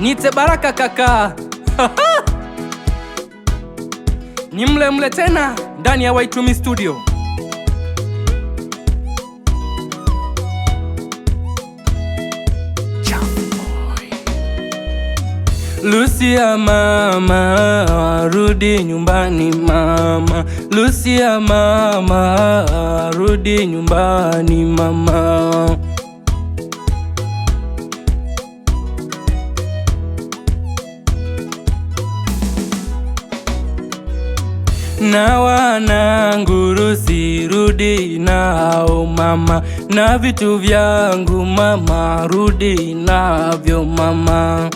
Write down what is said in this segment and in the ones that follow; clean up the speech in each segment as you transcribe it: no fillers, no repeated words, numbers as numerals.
Nite Baraka kaka. Ni mle tena ndani ya Waitumi Studio. Lucia mama, rudi nyumbani mama. Lucia mama, rudi nyumbani mama. Na wanangu Lucy, rudi nao mama. Na vitu vyangu mama, rudi navyo mama.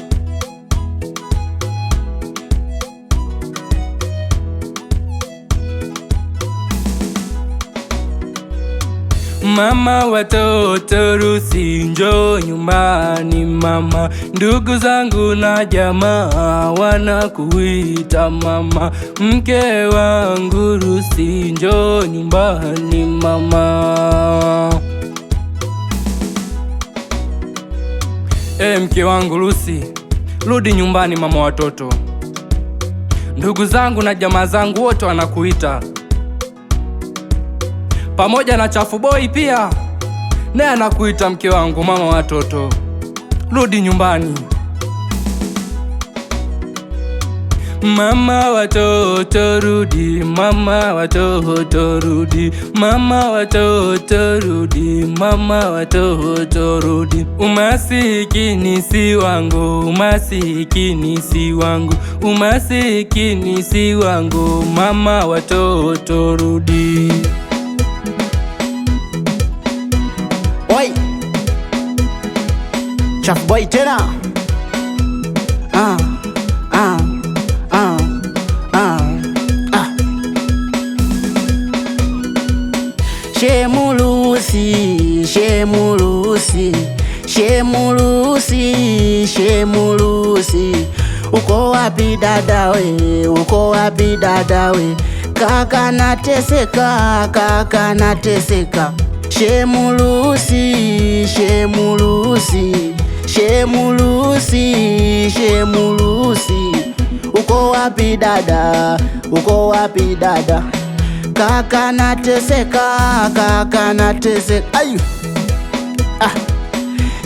Mama watoto Lucy, njoo nyumbani mama. Ndugu zangu na jamaa wanakuita mama. Mke wangu Lucy, njoo nyumbani mama. Mke wangu Lucy, rudi nyumbani mama watoto. Ndugu zangu na jamaa zangu wote wanakuita, pamoja na Chafu Boy pia naye anakuita mke wangu mama watoto. Rudi nyumbani mama watoto, rudi mama watoto, rudi mama watoto, rudi mama watoto, rudi. Umasikini si wangu, umasikini si wangu, umasikini si wangu mama watoto, rudi. Oi, Chafu Boy tena. Shemu Lucy, Shemu Lucy, Shemu Lucy, Shemu Lucy. Uko wapi dada we, uko wapi dada we? Kaka nateseka, kaka nateseka. Shemu Lucy, Shemu Lucy, Shemu Lucy, Shemu Lucy. Uko wapi dada, uko wapi dada? Kaka nateseka, kaka nateseka. Ayu.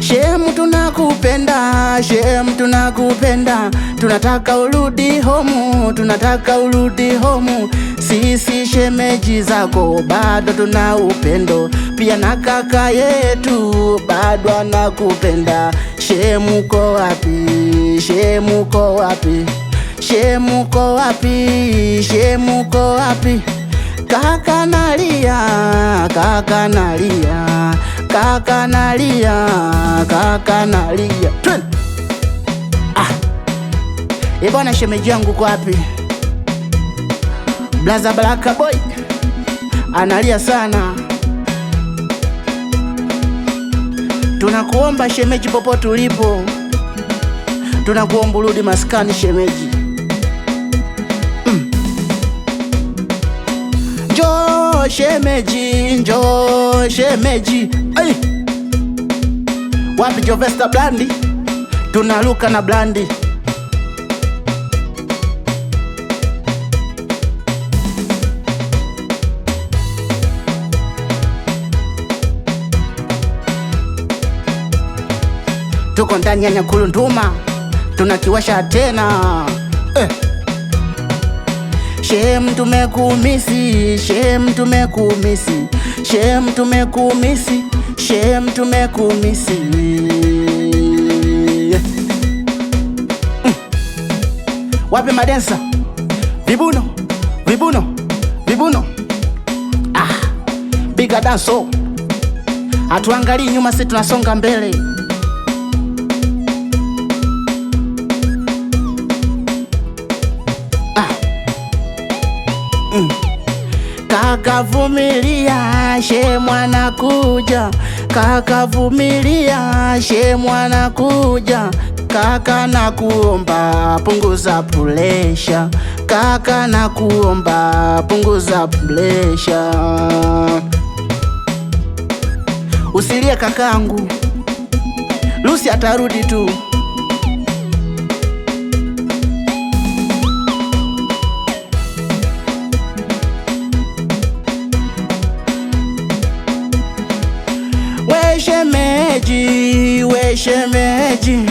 Shemu tunakupenda, Shemu tunakupenda. Tunataka urudi home, tunataka urudi home. Sisi shemeji zako bado tuna upendo, pia na kaka yetu bado anakupenda. Shemu ko wapi, Shemu ko wapi, Shemu ko wapi, Shemu ko wapi? Kaka nalia, kaka nalia, kaka nalia, kaka nalia. Bwana shemeji yangu kwa wapi? Blaza Baraka Boy analia sana. Tunakuomba shemeji, popote ulipo, tunakuomba urudi maskani shemeji. Njoo shemeji, njoo shemeji. Ai, wapi Jovesta Blandi? Tunaluka na Blandi. Tuko ndani ya Nyakulu Nduma, tunakiwasha tena. Shemu tumekumisi, Shemu tumekumisi, Shemu tumekumisi, Shemu tumekumisi. Wapi madensa? Vibuno, vibuno, vibuno. Biga danso. Hatuangalii nyuma, sisi tunasonga mbele. Kaka vumilia, Shemu anakuja. Kaka vumilia, Shemu anakuja. Kaka nakuomba punguza pressure, kaka nakuomba punguza pressure. Usilie kakangu, Lucy atarudi tu. shemeji, we shemeji,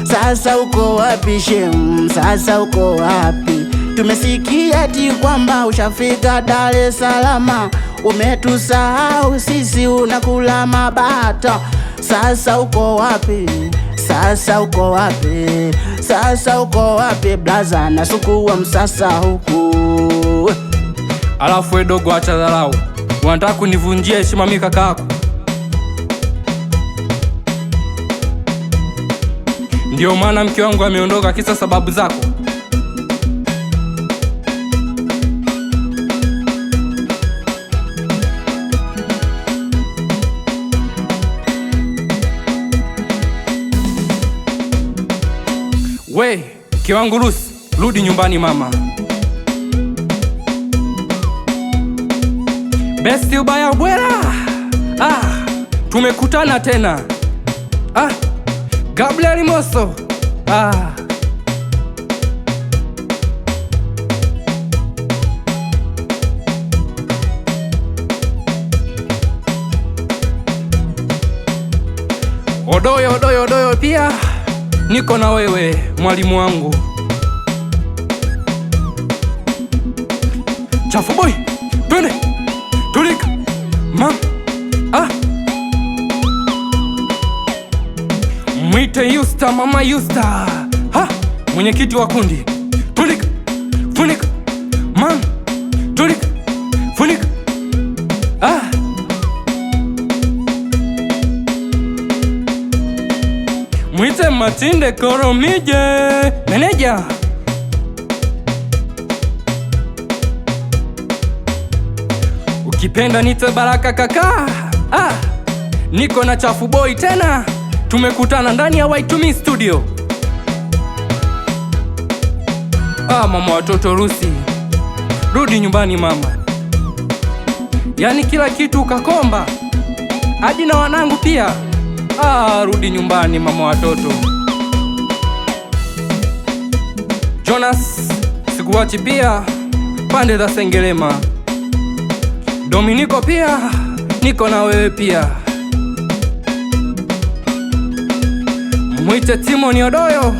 sasa uko wapi shem? Sasa uko wapi? Tumesikia ati kwamba ushafika Dar es Salaam, umetusahau sisi, unakula mabata. Sasa uko wapi? Sasa uko wapi? Sasa uko wapi blaza? Nasukua msasa huku. Alafu we dogo, acha dharau, unataka kunivunjia heshima mimi kaka yako? Ndio maana mke wangu ameondoka kisa sababu zako? We, mke wangu Lucy, rudi nyumbani mama. Besti ubaya bwela. Tumekutana tena. Gabriel Mosso. Odoyo pia niko na wewe mwalimu wangu. Chafu boy, twende tulika mwite Yusta, mama Yusta, mwenyekiti wa kundi. Tulika funika man, tulika funika mwite Matinde Koromije, meneja. Ukipenda nite Baraka kaka. Niko na Chafu boy tena, tumekutana ndani ya Y2Me studio. Mama watoto Lucy, rudi nyumbani mama. Yani kila kitu ukakomba, hadi na wanangu pia. Rudi nyumbani mama watoto. Jonas, sikuwachi pia pande za Sengerema. Dominiko pia niko na wewe pia. Mwite Timoni Odoyo.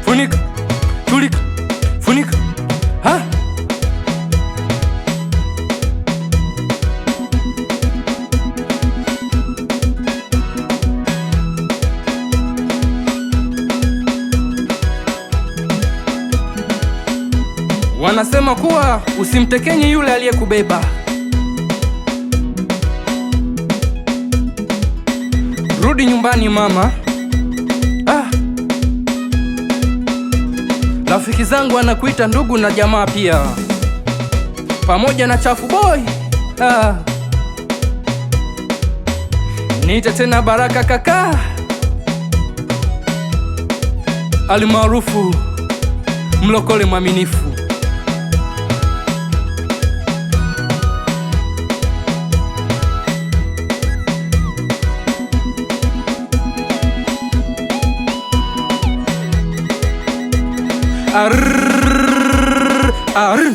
Funika, tulika, funika. Wanasema kuwa usimtekenye yule aliyekubeba. Rudi nyumbani mama. Rafiki zangu anakuita ndugu na jamaa pia, pamoja na Chafu boy. Niite tena Baraka kaka, alimaarufu mlokole mwaminifu. Arr